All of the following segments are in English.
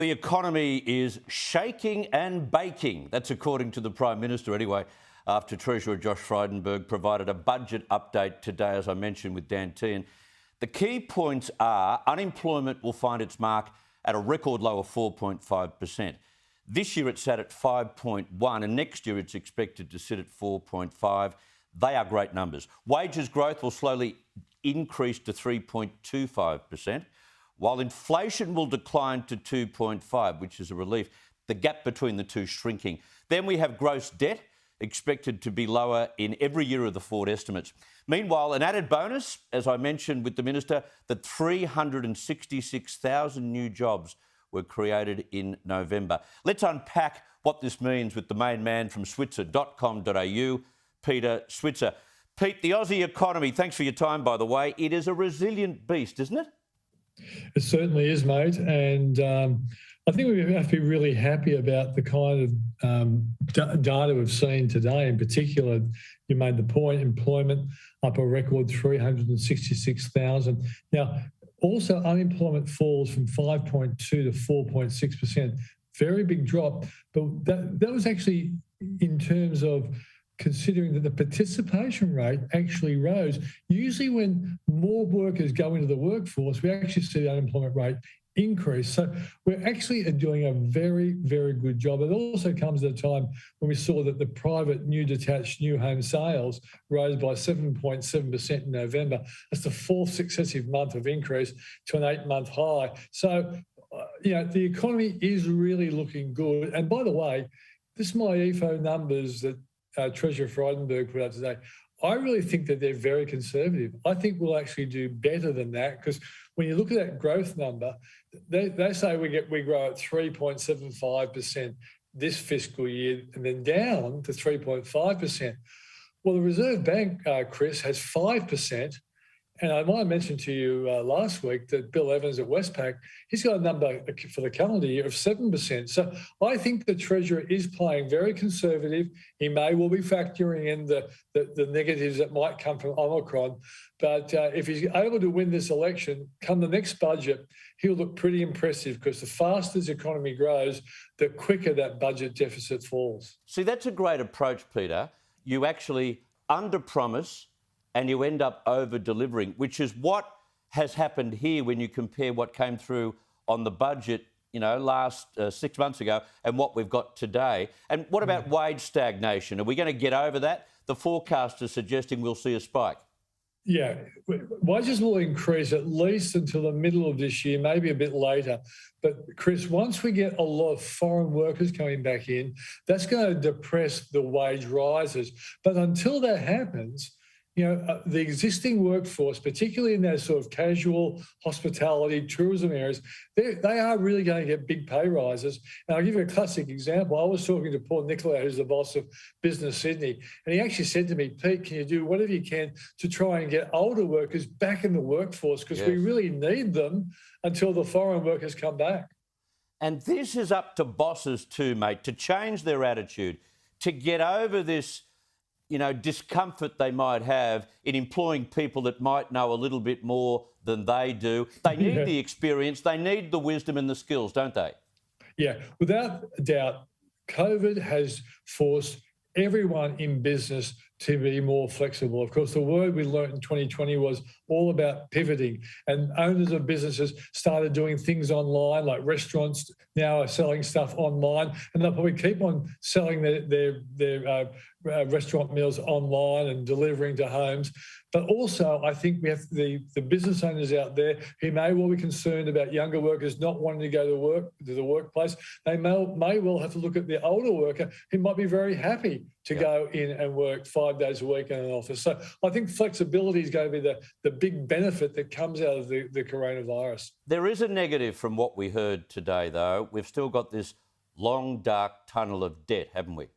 The economy is shaking and baking. That's according to the Prime Minister anyway, after Treasurer Josh Frydenberg provided a budget update today, as I mentioned, with Dan Tehan. The key points are unemployment will find its mark at a record low of 4.5%. This year it's sat at 5.1 and next year it's expected to sit at 4.5. They are great numbers. Wages growth will slowly increase to 3.25%. While inflation will decline to 2.5, which is a relief, the gap between the two shrinking. Then we have gross debt expected to be lower in every year of the Ford estimates. Meanwhile, an added bonus, as I mentioned with the Minister, that 366,000 new jobs were created in November. Let's unpack what this means with the main man from Switzer.com.au, Peter Switzer. Pete, the Aussie economy, thanks for your time, by the way. It is a resilient beast, isn't it? It certainly is, mate. And I think we have to be really happy about the kind of data we've seen today. In particular, you made the point, employment up a record 366,000. Now, also unemployment falls from 5.2 to 4.6%. Very big drop. But that was actually in terms of considering that the participation rate actually rose. Usually when more workers go into the workforce, we actually see the unemployment rate increase. So we're actually doing a very, very good job. It also comes at a time when we saw that the private new detached new home sales rose by 7.7% in November. That's the fourth successive month of increase to an 8-month high. So, the economy is really looking good. And by the way, this is my EFO numbers that Treasurer Frydenberg put out today. I really think that they're very conservative. I think we'll actually do better than that, because when you look at that growth number, they say we grow at 3.75% this fiscal year and then down to 3.5%. Well, the Reserve Bank, Chris, has 5%. And I might have mentioned to you last week that Bill Evans at Westpac, he's got a number for the calendar year of 7%. So I think the Treasurer is playing very conservative. He may well be factoring in the negatives that might come from Omicron. But if he's able to win this election, come the next budget, he'll look pretty impressive, because the faster this economy grows, the quicker that budget deficit falls. See, that's a great approach, Peter. You actually under-promise and you end up over-delivering, which is what has happened here when you compare what came through on the budget, last 6 months ago and what we've got today. And what about wage stagnation? Are we going to get over that? The forecast is suggesting we'll see a spike. Yeah, wages will increase at least until the middle of this year, maybe a bit later. But, Chris, once we get a lot of foreign workers coming back in, that's going to depress the wage rises. But until that happens, the existing workforce, particularly in those sort of casual hospitality, tourism areas, they are really going to get big pay rises. And I'll give you a classic example. I was talking to Paul Nicolau, who's the boss of Business Sydney, and he actually said to me, Pete, can you do whatever you can to try and get older workers back in the workforce, because we really need them until the foreign workers come back. And this is up to bosses too, mate, to change their attitude, to get over this discomfort they might have in employing people that might know a little bit more than they do. They need the experience, they need the wisdom and the skills, don't they? Yeah, without a doubt, COVID has forced everyone in business to be more flexible. Of course, the word we learned in 2020 was all about pivoting, and owners of businesses started doing things online, like restaurants now are selling stuff online, and they'll probably keep on selling their restaurant meals online and delivering to homes. But also, I think we have the business owners out there who may well be concerned about younger workers not wanting to go to the workplace. They may well have to look at the older worker who might be very happy to go in and work 5 days a week in an office. So I think flexibility is going to be the big benefit that comes out of the coronavirus. There is a negative from what we heard today, though. We've still got this long, dark tunnel of debt, haven't we?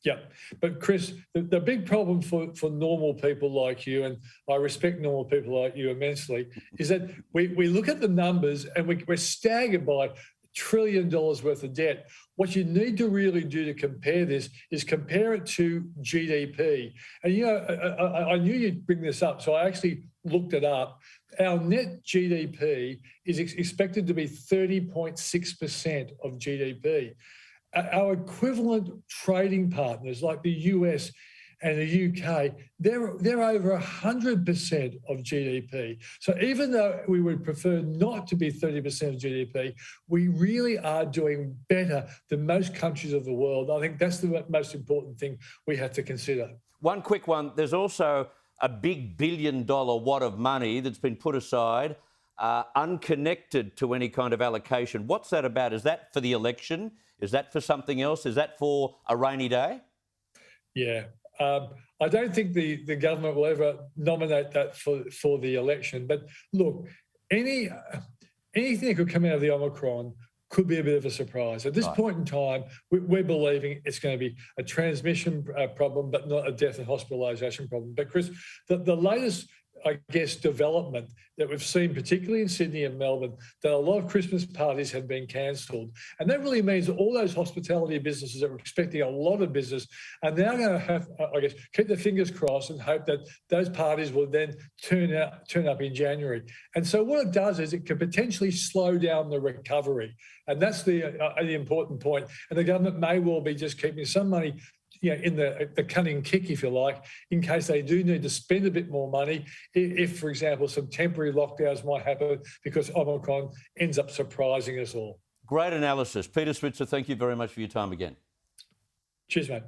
Yeah, but Chris, the big problem for normal people like you, and I respect normal people like you immensely, is that we look at the numbers and we're staggered by $1 trillion worth of debt. What you need to really do to compare this is compare it to GDP. And, I knew you'd bring this up, so I actually looked it up. Our net GDP is expected to be 30.6% of GDP. Our equivalent trading partners like the US and the UK, they're over 100% of GDP. So even though we would prefer not to be 30% of GDP, we really are doing better than most countries of the world. I think that's the most important thing we have to consider. One quick one. There's also a big $1 billion wad of money that's been put aside, unconnected to any kind of allocation. What's that about? Is that for the election? Is that for something else? Is that for a rainy day? Yeah. I don't think the government will ever nominate that for the election. But look, anything that could come out of the Omicron could be a bit of a surprise. At this point in time, we're believing it's going to be a transmission problem, but not a death and hospitalisation problem. But Chris, the latest, I guess, development that we've seen, particularly in Sydney and Melbourne, that a lot of Christmas parties have been cancelled. And that really means that all those hospitality businesses that were expecting a lot of business are now going to have, I guess, keep their fingers crossed and hope that those parties will then turn up in January. And so what it does is it can potentially slow down the recovery. And that's the important point. And the government may well be just keeping some money in the cunning kick, if you like, in case they do need to spend a bit more money, if, for example, some temporary lockdowns might happen because Omicron ends up surprising us all. Great analysis. Peter Switzer, thank you very much for your time again. Cheers, mate.